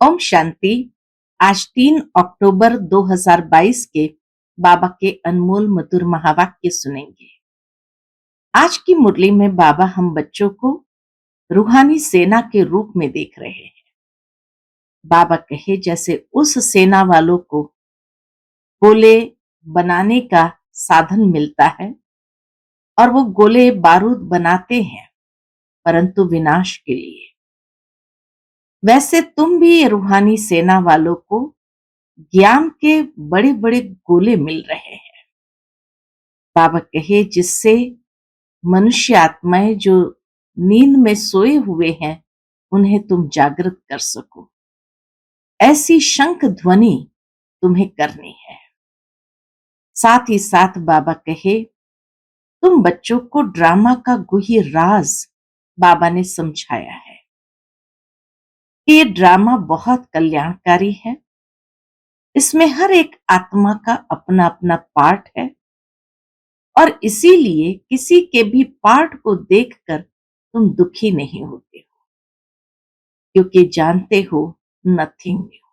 ओम शांति। आज 3 अक्टूबर 2022 के बाबा के अनमोल मधुर महावाक्य सुनेंगे। आज की मुरली में बाबा हम बच्चों को रूहानी सेना के रूप में देख रहे हैं। बाबा कहे जैसे उस सेना वालों को गोले बनाने का साधन मिलता है और वो गोले बारूद बनाते हैं परंतु विनाश के लिए, वैसे तुम भी रूहानी सेना वालों को ज्ञान के बड़े बड़े गोले मिल रहे हैं। बाबा कहे जिससे मनुष्य आत्माएं जो नींद में सोए हुए हैं उन्हें तुम जागृत कर सको, ऐसी शंख ध्वनि तुम्हें करनी है। साथ ही साथ बाबा कहे तुम बच्चों को ड्रामा का गुह्य राज बाबा ने समझाया है कि ये ड्रामा बहुत कल्याणकारी है। इसमें हर एक आत्मा का अपना अपना पार्ट है और इसीलिए किसी के भी पार्ट को देखकर तुम दुखी नहीं होते हो, क्योंकि जानते हो नथिंग न्यू।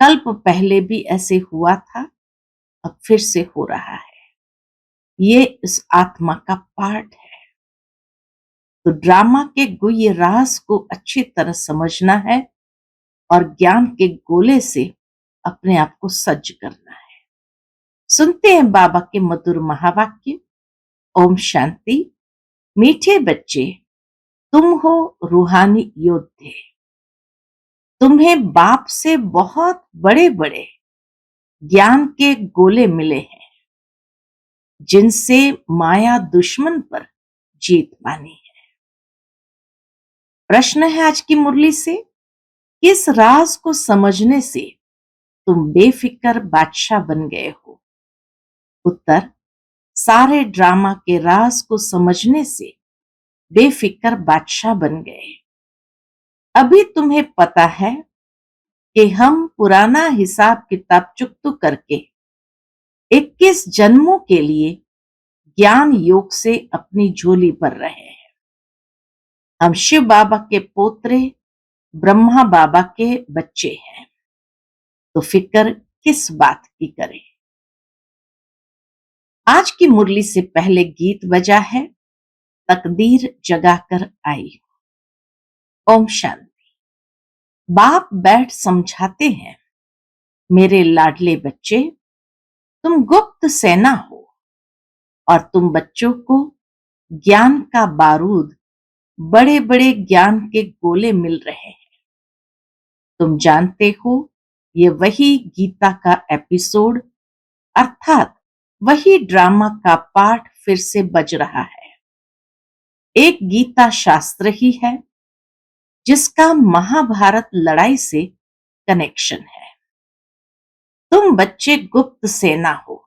कल्प पहले भी ऐसे हुआ था, अब फिर से हो रहा है। ये इस आत्मा का पार्ट है। तो ड्रामा के गुह्य राज को अच्छी तरह समझना है और ज्ञान के गोले से अपने आप को सज्ज करना है। सुनते हैं बाबा के मधुर महावाक्य। ओम शांति। मीठे बच्चे, तुम हो रूहानी योद्धे। तुम्हें बाप से बहुत बड़े बड़े ज्ञान के गोले मिले हैं जिनसे माया दुश्मन पर जीत पानी है। प्रश्न है आज की मुरली से, किस राज को समझने से तुम बेफिक्र बादशाह बन गए हो? उत्तर, सारे ड्रामा के राज को समझने से बेफिक्र बादशाह बन गए। अभी तुम्हें पता है कि हम पुराना हिसाब किताब चुकता करके 21 जन्मों के लिए ज्ञान योग से अपनी झोली भर रहे हैं। हम शिव बाबा के पोत्रे, ब्रह्मा बाबा के बच्चे हैं, तो फिक्र किस बात की करें। आज की मुरली से पहले गीत बजा है, तकदीर जगाकर आई। ओम शांति। बाप बैठ समझाते हैं, मेरे लाडले बच्चे, तुम गुप्त सेना हो और तुम बच्चों को ज्ञान का बारूद, बड़े बड़े ज्ञान के गोले मिल रहे हैं। तुम जानते हो ये वही गीता का एपिसोड अर्थात वही ड्रामा का पार्ट फिर से बज रहा है। एक गीता शास्त्र ही है जिसका महाभारत लड़ाई से कनेक्शन है। तुम बच्चे गुप्त सेना हो।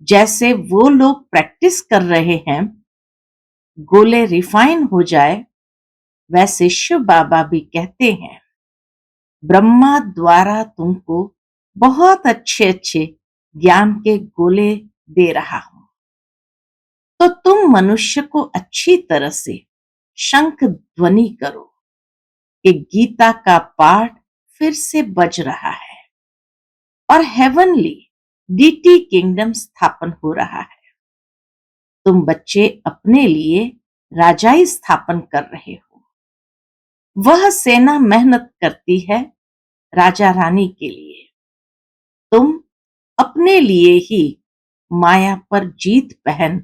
जैसे वो लोग प्रैक्टिस कर रहे हैं गोले रिफाइन हो जाए, वैसे शिव बाबा भी कहते हैं ब्रह्मा द्वारा तुमको बहुत अच्छे अच्छे ज्ञान के गोले दे रहा हूं। तो तुम मनुष्य को अच्छी तरह से शंख ध्वनि करो कि गीता का पाठ फिर से बज रहा है और हेवनली डीटी किंगडम स्थापन हो रहा है। तुम बच्चे अपने लिए राजाई स्थापन कर रहे हो। वह सेना मेहनत करती है राजा रानी के लिए। तुम अपने लिए ही माया पर जीत पहन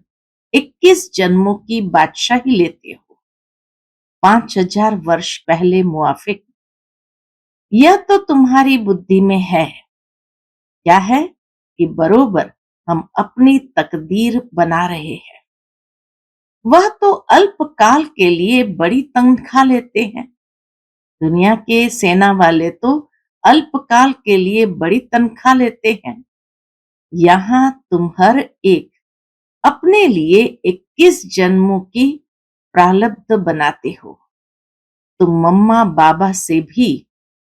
21 जन्मों की बादशाही लेते हो, 5000 वर्ष पहले मुआफिक। यह तो तुम्हारी बुद्धि में है। क्या है कि बरोबर हम अपनी तकदीर बना रहे हैं। वह तो अल्पकाल के लिए बड़ी तनख्वाह लेते हैं। दुनिया के सेना वाले तो अल्पकाल के लिए बड़ी तनख्वाह लेते हैं। यहां तुम हर एक अपने लिए 21 जन्मों की प्रारब्ध बनाते हो। तुम मम्मा बाबा से भी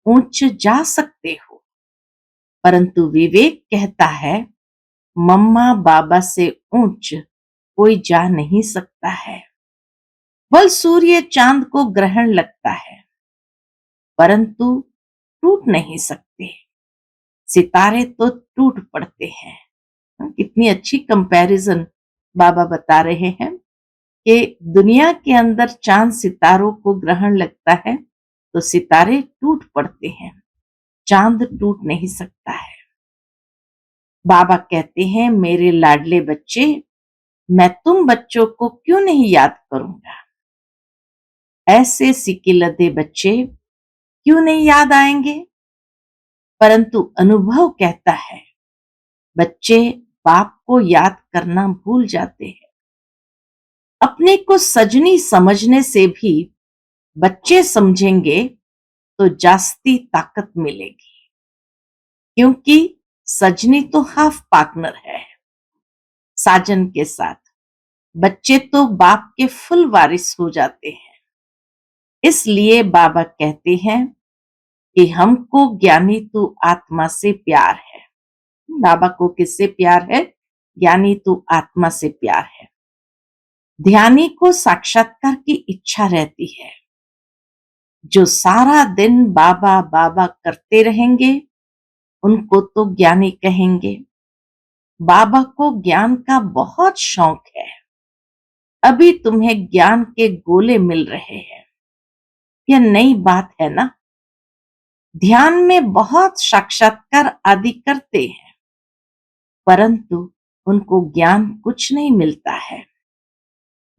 ऊंच जा सकते हो, परंतु विवेक कहता है मम्मा बाबा से ऊंच कोई जा नहीं सकता है। बल सूर्य चांद को ग्रहण लगता है, परंतु टूट नहीं सकते। सितारे तो टूट पड़ते हैं। कितनी अच्छी कंपैरिजन बाबा बता रहे हैं कि दुनिया के अंदर चांद सितारों को ग्रहण लगता है तो सितारे टूट पड़ते हैं, चांद टूट नहीं सकता है। बाबा कहते हैं, मेरे लाडले बच्चे, मैं तुम बच्चों को क्यों नहीं याद करूंगा। ऐसे सिकिलधे बच्चे क्यों नहीं याद आएंगे। परंतु अनुभव कहता है बच्चे बाप को याद करना भूल जाते हैं। अपने को सजनी समझने से भी बच्चे समझेंगे तो जास्ती ताकत मिलेगी, क्योंकि सजनी तो हाफ पार्टनर है साजन के साथ। बच्चे तो बाप के फुल वारिस हो जाते हैं। इसलिए बाबा कहते हैं कि हमको ज्ञानी तू आत्मा से प्यार है। बाबा को किससे प्यार है? ज्ञानी तू आत्मा से प्यार है। ध्यानी को साक्षात्कार की इच्छा रहती है। जो सारा दिन बाबा बाबा करते रहेंगे उनको तो ज्ञानी कहेंगे। बाबा को ज्ञान का बहुत शौक है। अभी तुम्हें ज्ञान के गोले मिल रहे हैं, यह नई बात है ना। ध्यान में बहुत साक्षात्कार आदि करते हैं, परंतु उनको ज्ञान कुछ नहीं मिलता है।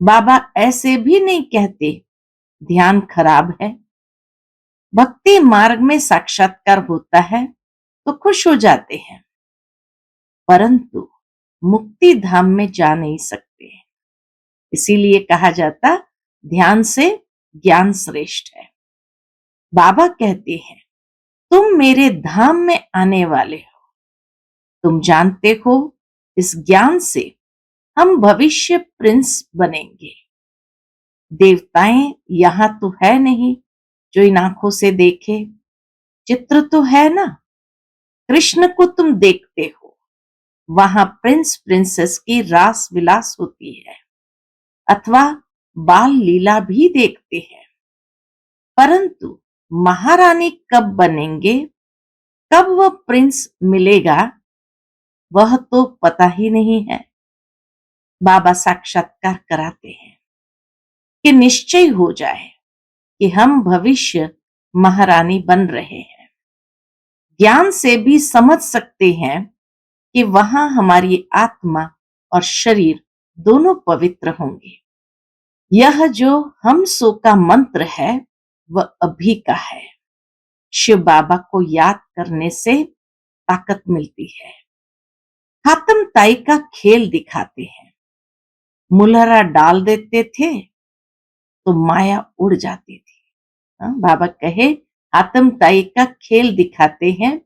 बाबा ऐसे भी नहीं कहते ध्यान खराब है। भक्ति मार्ग में साक्षात्कार होता है तो खुश हो जाते हैं, परंतु मुक्ति धाम में जा नहीं सकते। इसीलिए कहा जाता ध्यान से ज्ञान श्रेष्ठ है। बाबा कहते हैं, तुम मेरे धाम में आने वाले हो। तुम जानते हो इस ज्ञान से हम भविष्य प्रिंस बनेंगे। देवताएं यहां तो है नहीं जो इन आंखों से देखे। चित्र तो है ना, कृष्ण को तुम देखते हो, वहां प्रिंस प्रिंसेस की रास विलास होती है, अथवा बाल लीला भी देखते हैं। परंतु महारानी कब बनेंगे, कब वह प्रिंस मिलेगा, वह तो पता ही नहीं है। बाबा साक्षात्कार कराते हैं कि निश्चय हो जाए कि हम भविष्य महारानी बन रहे हैं। ज्ञान से भी समझ सकते हैं कि वहां हमारी आत्मा और शरीर दोनों पवित्र होंगे। यह जो हम सो का मंत्र है वह अभी का है। शिव बाबा को याद करने से ताकत मिलती है। हातम ताई का खेल दिखाते हैं। मुलहरा डाल देते थे तो माया उड़ जाती थी। बाबा कहे हातम ताई का खेल दिखाते हैं,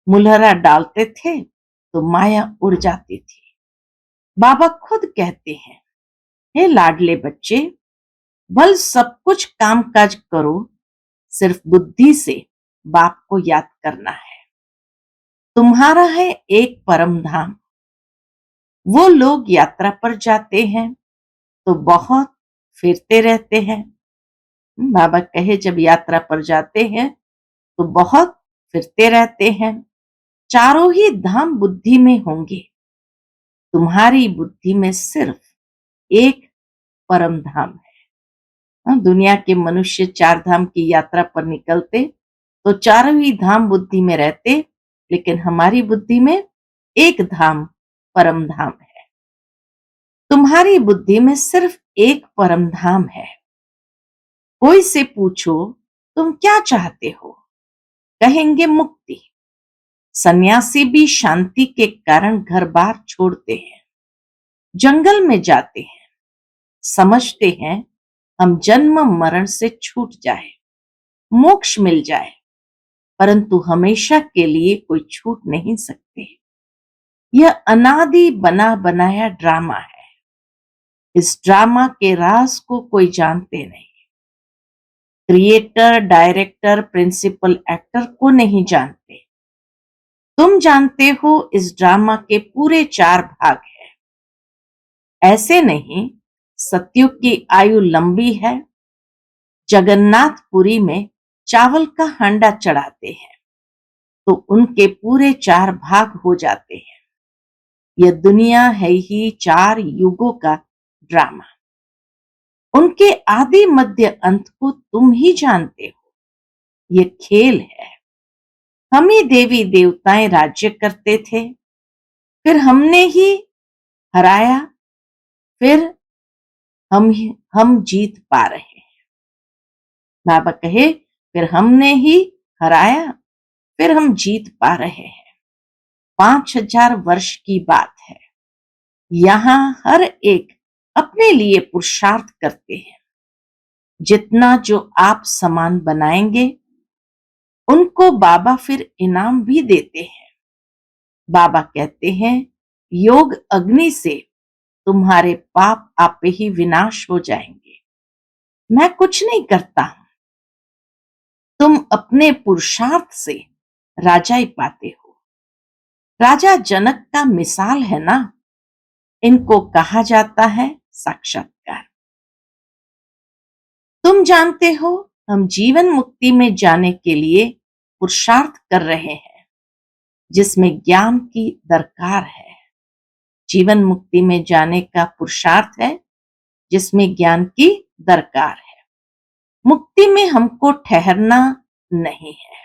मुलहरा डालते थे तो माया उड़ जाती थी। बाबा खुद कहते हैं, हे लाडले बच्चे, भल सब कुछ काम काज करो, सिर्फ बुद्धि से बाप को याद करना है। तुम्हारा है एक परम धाम। वो लोग यात्रा पर जाते हैं तो बहुत फिरते रहते हैं। बाबा कहे जब यात्रा पर जाते हैं तो बहुत फिरते रहते हैं। चारों ही धाम बुद्धि में होंगे। तुम्हारी बुद्धि में सिर्फ एक परम धाम है। दुनिया के मनुष्य चार धाम की यात्रा पर निकलते तो चारों ही धाम बुद्धि में रहते, लेकिन हमारी बुद्धि में एक धाम परम धाम है। तुम्हारी बुद्धि में सिर्फ एक परम धाम है। कोई से पूछो तुम क्या चाहते हो, कहेंगे मुक्ति। सन्यासी भी शांति के कारण घर बार छोड़ते हैं, जंगल में जाते हैं, समझते हैं हम जन्म मरण से छूट जाए, मोक्ष मिल जाए, परंतु हमेशा के लिए कोई छूट नहीं सकते। यह अनादि बना बनाया ड्रामा है। इस ड्रामा के राज को कोई जानते नहीं। क्रिएटर, डायरेक्टर, प्रिंसिपल एक्टर को नहीं जानते। तुम जानते हो इस ड्रामा के पूरे चार भाग हैं। ऐसे नहीं, सत्युग की आयु लंबी है। जगन्नाथपुरी में चावल का हांडा चढ़ाते हैं तो उनके पूरे 4 भाग हो जाते हैं। यह दुनिया है ही 4 युगों का ड्रामा। उनके आदि मध्य अंत को तुम ही जानते हो। ये खेल है। हम ही देवी देवताएं राज्य करते थे, फिर हमने ही हराया, फिर हम जीत पा रहे हैं। बाबा कहे फिर हमने ही हराया, फिर हम जीत पा रहे हैं। 5000 वर्ष की बात है। यहां हर एक अपने लिए पुरुषार्थ करते हैं। जितना जो आप समान बनाएंगे उनको बाबा फिर इनाम भी देते हैं। बाबा कहते हैं योग अग्नि से तुम्हारे पाप आपे ही विनाश हो जाएंगे। मैं कुछ नहीं करता हूं, तुम अपने पुरुषार्थ से राजाई पाते हो। राजा जनक का मिसाल है ना। इनको कहा जाता है साक्षात्कार। तुम जानते हो हम जीवन मुक्ति में जाने के लिए पुरुषार्थ कर रहे हैं, जिसमें ज्ञान की दरकार है। जीवन मुक्ति में जाने का पुरुषार्थ है जिसमें ज्ञान की दरकार है। मुक्ति में हमको ठहरना नहीं है,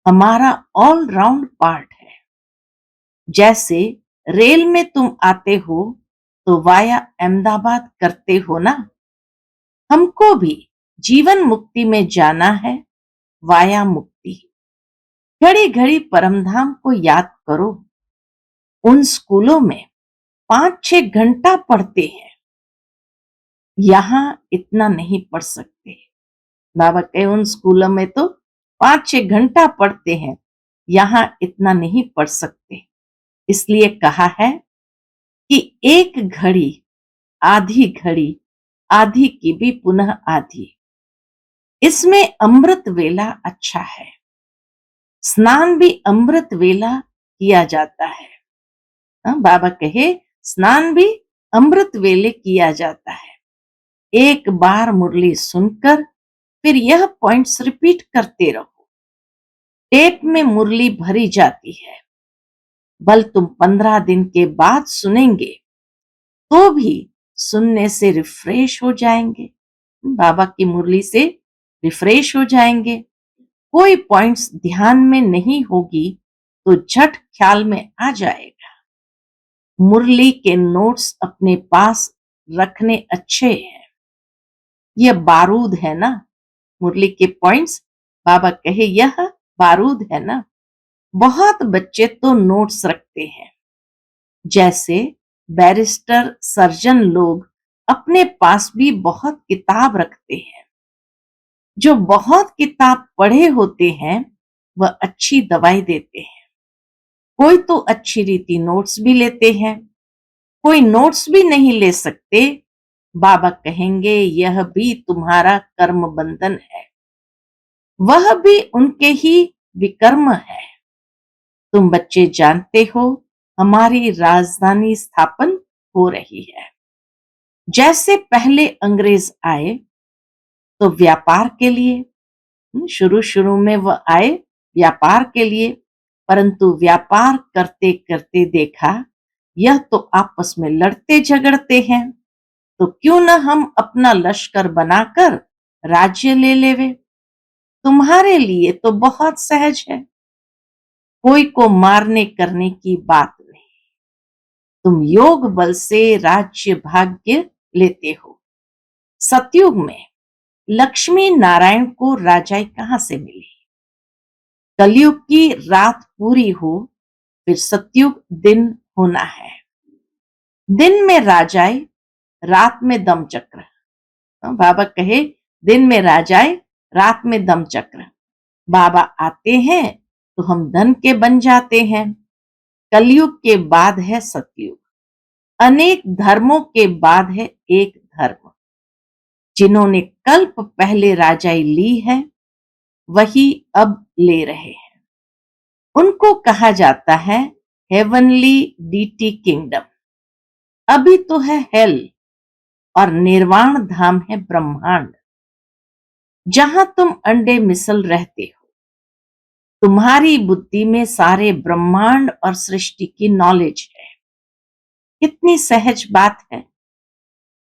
हमारा ऑल राउंड पार्ट है। जैसे रेल में तुम आते हो तो वाया अहमदाबाद करते हो ना, हमको भी जीवन मुक्ति में जाना है वाया मुक्ति। घड़ी घड़ी परमधाम को याद करो। उन स्कूलों में 5-6 घंटा पढ़ते हैं, यहां इतना नहीं पढ़ सकते। बाबा कहे उन स्कूलों में तो 5-6 घंटा पढ़ते हैं, यहां इतना नहीं पढ़ सकते। इसलिए कहा है कि एक घड़ी आधी घड़ी, आधी की भी पुनः आधी। इसमें अमृत वेला अच्छा है। स्नान भी अमृत वेला किया जाता है। बाबा कहे स्नान भी अमृत वेले किया जाता है। एक बार मुरली सुनकर फिर यह पॉइंट्स रिपीट करते रहो। टेप में मुरली भरी जाती है। बल तुम 15 दिन के बाद सुनेंगे तो भी सुनने से रिफ्रेश हो जाएंगे। बाबा की मुरली से रिफ्रेश हो जाएंगे। कोई पॉइंट्स ध्यान में नहीं होगी तो झट ख्याल में आ जाएगा। मुरली के नोट्स अपने पास रखने अच्छे हैं। यह बारूद है ना, मुरली के पॉइंट्स। बाबा कहे यह बारूद है ना। बहुत बच्चे तो नोट्स रखते हैं। जैसे बैरिस्टर सर्जन लोग अपने पास भी बहुत किताब रखते हैं। जो बहुत किताब पढ़े होते हैं वह अच्छी दवाई देते हैं। कोई तो अच्छी रीति नोट्स भी लेते हैं, कोई नोट्स भी नहीं ले सकते। बाबा कहेंगे यह भी तुम्हारा कर्म बंधन है, वह भी उनके ही विकर्म है। तुम बच्चे जानते हो हमारी राजधानी स्थापन हो रही है। जैसे पहले अंग्रेज आए तो व्यापार के लिए, शुरू शुरू में वह आए व्यापार के लिए, परंतु व्यापार करते करते देखा यह तो आपस में लड़ते झगड़ते हैं, तो क्यों न हम अपना लश्कर बनाकर राज्य ले लेवे। तुम्हारे लिए तो बहुत सहज है, कोई को मारने करने की बात नहीं। तुम योग बल से राज्य भाग्य लेते हो। सतयुग में लक्ष्मी नारायण को राजाई कहां से मिली। कलयुग की रात पूरी हो फिर सतयुग दिन होना है। दिन में राजाई, रात में दम चक्र। बाबा कहे दिन में राजाई, रात में दम चक्र। बाबा आते हैं तो हम धन के बन जाते हैं। कलयुग के बाद है सतयुग। अनेक धर्मों के बाद है एक धर्म। जिन्होंने कल्प पहले राजाई ली है वही अब ले रहे हैं। उनको कहा जाता है हेवनली डीटी किंगडम। अभी तो है हेल और निर्वाण धाम है ब्रह्मांड। जहां तुम अंडे मिसल रहते हो, तुम्हारी बुद्धि में सारे ब्रह्मांड और सृष्टि की नॉलेज है। कितनी सहज बात है।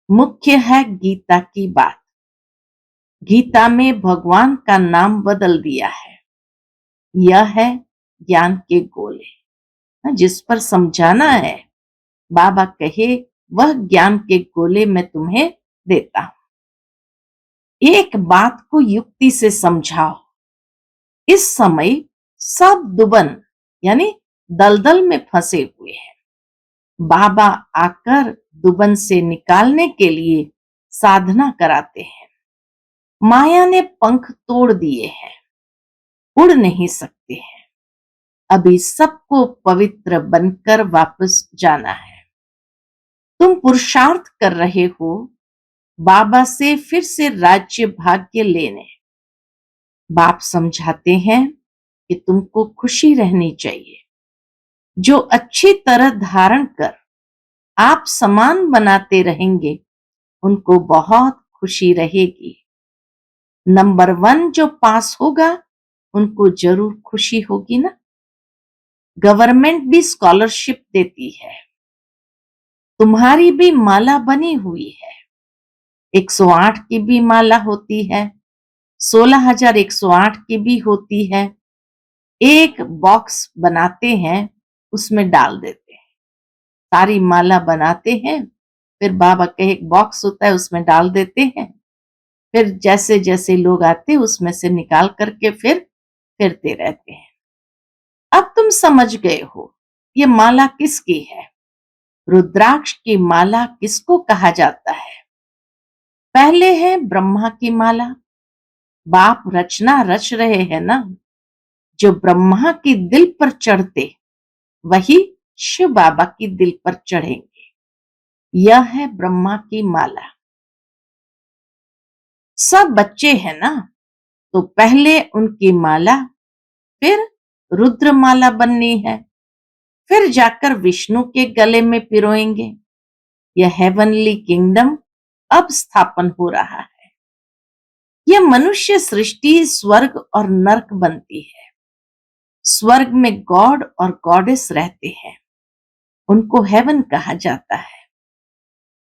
मुख्य है गीता की बात। गीता में भगवान का नाम बदल दिया है। यह है ज्ञान के गोले, जिस पर समझाना है। बाबा कहे वह ज्ञान के गोले मैं तुम्हें देता हूं। एक बात को युक्ति से समझाओ। इस समय सब दुबन यानी दलदल में फंसे हुए हैं। बाबा आकर दुबन से निकालने के लिए साधना कराते हैं। माया ने पंख तोड़ दिए हैं, उड़ नहीं सकते हैं। अभी सबको पवित्र बनकर वापस जाना है। तुम पुरुषार्थ कर रहे हो बाबा से फिर से राज्य भाग्य लेने। बाप समझाते हैं कि तुमको खुशी रहनी चाहिए। जो अच्छी तरह धारण कर आप समान बनाते रहेंगे, उनको बहुत खुशी रहेगी। नंबर 1 जो पास होगा, उनको जरूर खुशी होगी ना। गवर्नमेंट भी स्कॉलरशिप देती है। तुम्हारी भी माला बनी हुई है। 108 की भी माला होती है, 16,108 की भी होती है। एक बॉक्स बनाते हैं, उसमें डाल देते हैं। सारी माला बनाते हैं, फिर बाबा का एक बॉक्स होता है, उसमें डाल देते हैं। फिर जैसे जैसे लोग आते हैं, उसमें से निकाल करके फिर फिरते रहते हैं। अब तुम समझ गए हो ये माला किसकी है। रुद्राक्ष की माला किसको कहा जाता है। पहले है ब्रह्मा की माला। बाप रचना रच रहे हैं ना। जो ब्रह्मा की दिल पर चढ़ते, वही शिव बाबा की दिल पर चढ़ेंगे। यह है ब्रह्मा की माला। सब बच्चे हैं ना, तो पहले उनकी माला, फिर रुद्र माला बननी है, फिर जाकर विष्णु के गले में पिरोएंगे। यह हेवनली किंगडम अब स्थापन हो रहा है। यह मनुष्य सृष्टि स्वर्ग और नरक बनती है। स्वर्ग में गॉड और गॉडेस रहते हैं, उनको हेवन कहा जाता है।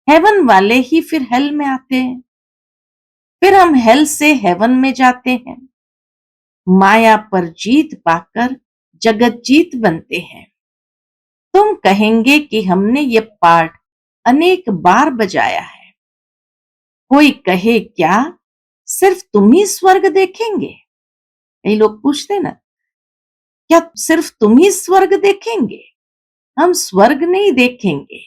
हेवन वाले ही फिर हेल में आते हैं, फिर हम हेल से हेवन में जाते हैं। माया पर जीत पाकर जगत जीत बनते हैं। तुम कहेंगे कि हमने ये पार्ट अनेक बार बजाया है। कोई कहे क्या सिर्फ तुम ही स्वर्ग देखेंगे। कई लोग पूछते ना, क्या सिर्फ तुम ही स्वर्ग देखेंगे। हम स्वर्ग नहीं देखेंगे।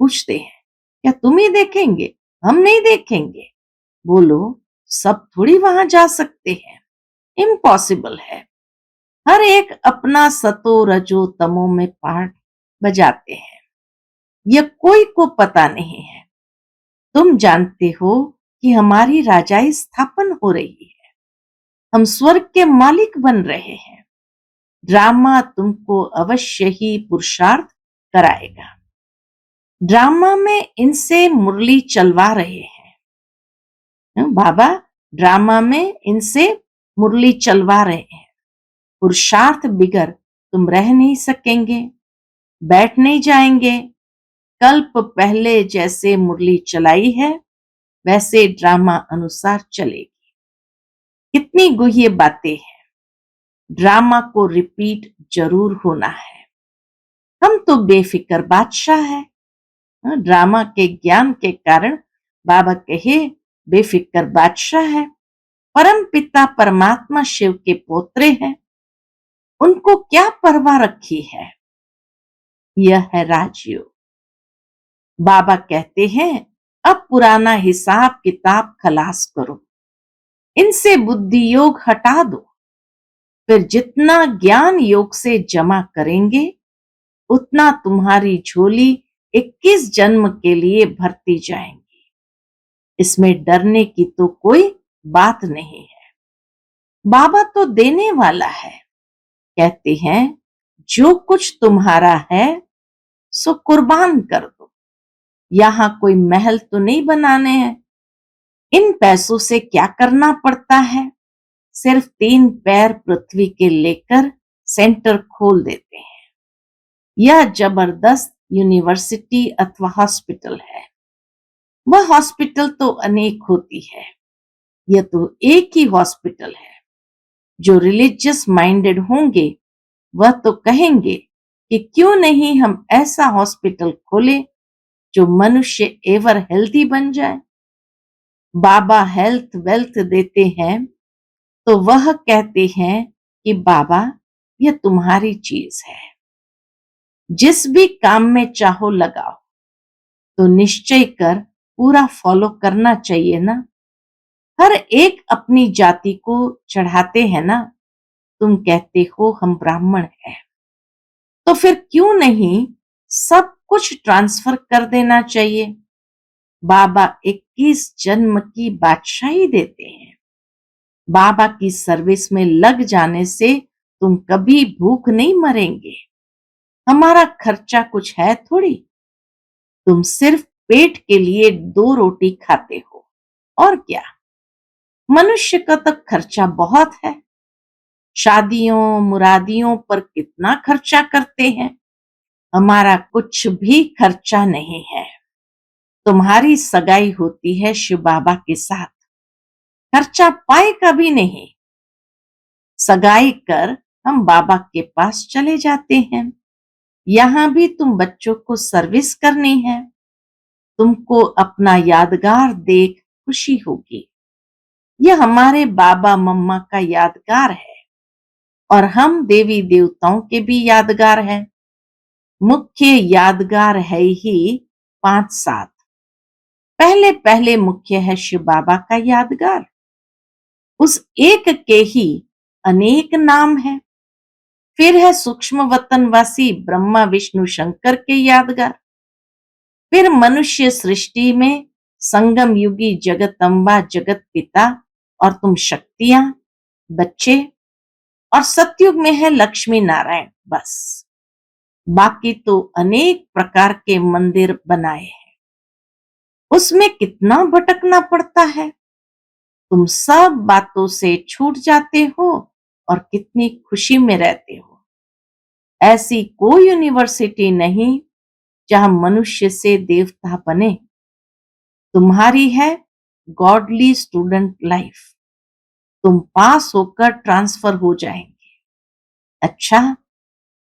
पूछते हैं क्या तुम ही देखेंगे, हम नहीं देखेंगे। बोलो सब थोड़ी वहां जा सकते हैं, इम्पॉसिबल है। हर एक अपना सतो रजो तमो में पार्ट बजाते हैं। यह कोई को पता नहीं है। तुम जानते हो कि हमारी राजाई स्थापन हो रही है। हम स्वर्ग के मालिक बन रहे हैं। ड्रामा तुमको अवश्य ही पुरुषार्थ कराएगा। ड्रामा में इनसे मुरली चलवा रहे हैं। बाबा ड्रामा में इनसे मुरली चलवा रहे हैं। पुरुषार्थ बिगर तुम रह नहीं सकेंगे, बैठ नहीं जाएंगे। कल्प पहले जैसे मुरली चलाई है, वैसे ड्रामा अनुसार चलेगी। कितनी गुह्य बातें हैं। ड्रामा को रिपीट जरूर होना है। हम तो बेफिक्र बादशाह है। ड्रामा के ज्ञान के कारण बाबा कहे बेफिक्र बादशाह है। परम पिता परमात्मा शिव के पोत्रे हैं, उनको क्या परवाह रखी है। यह है राजयोग। बाबा कहते हैं अब पुराना हिसाब किताब खलास करो, इनसे बुद्धि योग हटा दो। फिर जितना ज्ञान योग से जमा करेंगे, उतना तुम्हारी झोली 21 जन्म के लिए भरती जाएंगी। इसमें डरने की तो कोई बात नहीं है। बाबा तो देने वाला है। कहते हैं जो कुछ तुम्हारा है सो कुर्बान कर दो। यहां कोई महल तो नहीं बनाने हैं, इन पैसों से क्या करना पड़ता है? सिर्फ 3 पैर पृथ्वी के लेकर सेंटर खोल देते हैं। यह जबरदस्त यूनिवर्सिटी अथवा हॉस्पिटल है। वह हॉस्पिटल तो अनेक होती है, यह तो एक ही हॉस्पिटल है। जो रिलीजियस माइंडेड होंगे वह तो कहेंगे कि क्यों नहीं हम ऐसा हॉस्पिटल खोले जो मनुष्य एवर हेल्दी बन जाए। बाबा हेल्थ वेल्थ देते हैं तो वह कहते हैं कि बाबा यह तुम्हारी चीज है, जिस भी काम में चाहो लगाओ। तो निश्चय कर पूरा फॉलो करना चाहिए ना। हर एक अपनी जाति को चढ़ाते हैं ना। तुम कहते हो हम ब्राह्मण हैं, तो फिर क्यों नहीं सब कुछ ट्रांसफर कर देना चाहिए। बाबा 21 जन्म की बादशाही देते हैं। बाबा की सर्विस में लग जाने से तुम कभी भूख नहीं मरेंगे। हमारा खर्चा कुछ है थोड़ी। तुम सिर्फ पेट के लिए 2 रोटी खाते हो, और क्या। मनुष्य का तो खर्चा बहुत है। शादियों मुरादियों पर कितना खर्चा करते हैं। हमारा कुछ भी खर्चा नहीं है। तुम्हारी सगाई होती है शिव बाबा के साथ, खर्चा पाए कभी नहीं। सगाई कर हम बाबा के पास चले जाते हैं। यहां भी तुम बच्चों को सर्विस करनी है। तुमको अपना यादगार देख खुशी होगी। यह हमारे बाबा मम्मा का यादगार है, और हम देवी देवताओं के भी यादगार हैं। मुख्य यादगार है ही 5-7। पहले पहले मुख्य है शिव बाबा का यादगार। उस एक के ही अनेक नाम हैं। फिर है सूक्ष्म वतनवासी ब्रह्मा विष्णु शंकर के यादगार। फिर मनुष्य सृष्टि में संगम युगी जगतम्बा जगत पिता और तुम शक्तियां बच्चे, और सतयुग में है लक्ष्मी नारायण। बस बाकी तो अनेक प्रकार के मंदिर बनाए हैं। उसमें कितना भटकना पड़ता है। तुम सब बातों से छूट जाते हो और कितनी खुशी में रहते हो। ऐसी कोई यूनिवर्सिटी नहीं जहां मनुष्य से देवता बने। तुम्हारी है गॉडली स्टूडेंट लाइफ। तुम पास होकर ट्रांसफर हो जाएंगे। अच्छा,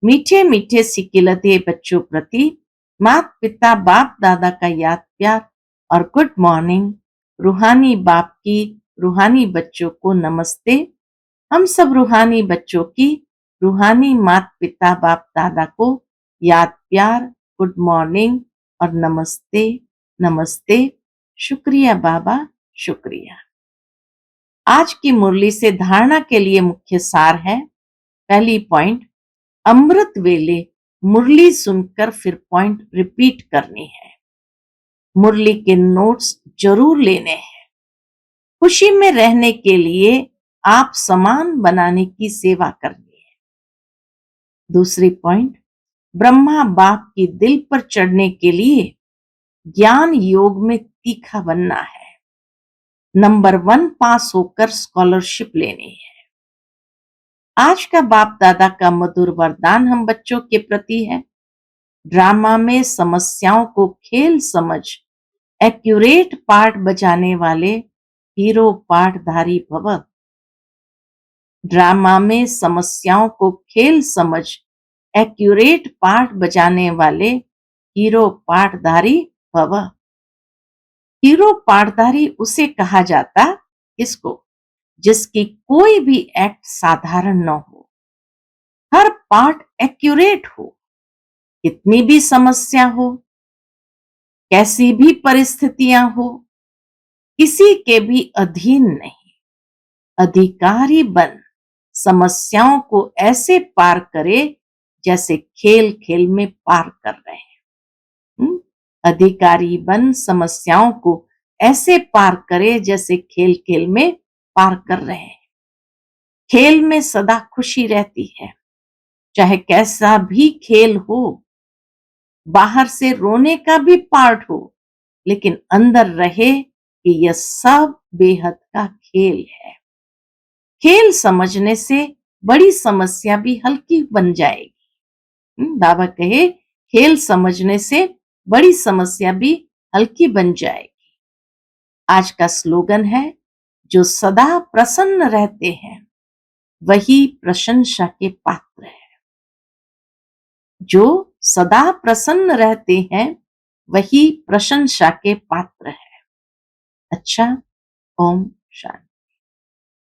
मीठे मीठे सिकिलते बच्चों प्रति माता पिता बाप दादा का याद प्यार और गुड मॉर्निंग। रूहानी बाप की रूहानी बच्चों को नमस्ते। हम सब रूहानी बच्चों की रूहानी माता पिता बाप दादा को याद प्यार गुड मॉर्निंग और नमस्ते नमस्ते। शुक्रिया बाबा, शुक्रिया। आज की मुरली से धारणा के लिए मुख्य सार है। पहली पॉइंट, अमृत वेले मुरली सुनकर फिर पॉइंट रिपीट करनी है। मुरली के नोट्स जरूर लेने हैं। खुशी में रहने के लिए आप समान बनाने की सेवा करनी है। दूसरी पॉइंट, ब्रह्मा बाप की दिल पर चढ़ने के लिए ज्ञान योग में तीखा बनना है। नंबर 1 पास होकर स्कॉलरशिप लेनी है। आज का बाप दादा का मधुर वरदान हम बच्चों के प्रति है। ड्रामा में समस्याओं को खेल समझ एक्यूरेट पार्ट बजाने वाले हीरो पाठधारी भव। ड्रामा में समस्याओं को खेल समझ एक्यूरेट पार्ट बजाने वाले हीरो पाठधारी भव। हीरो पाठधारी उसे कहा जाता इसको जिसकी कोई भी एक्ट साधारण न हो, हर पार्ट एक्यूरेट हो। कितनी भी समस्या हो, कैसी भी परिस्थितियां हो, किसी के भी अधीन नहीं। अधिकारी बन समस्याओं को ऐसे पार करे जैसे खेल खेल में पार कर रहे हैं। अधिकारी बन समस्याओं को ऐसे पार करे जैसे खेल खेल में पार कर रहे हैं। खेल में सदा खुशी रहती है, चाहे कैसा भी खेल हो। बाहर से रोने का भी पार्ट हो, लेकिन अंदर रहे कि यह सब बेहद का खेल है। खेल समझने से बड़ी समस्या भी हल्की बन जाएगी। बाबा कहे खेल समझने से बड़ी समस्या भी हल्की बन जाएगी। आज का स्लोगन है, जो सदा प्रसन्न रहते हैं वही प्रशंसा के पात्र है। जो सदा प्रसन्न रहते हैं वही प्रशंसा के पात्र है। अच्छा, ओम शांति।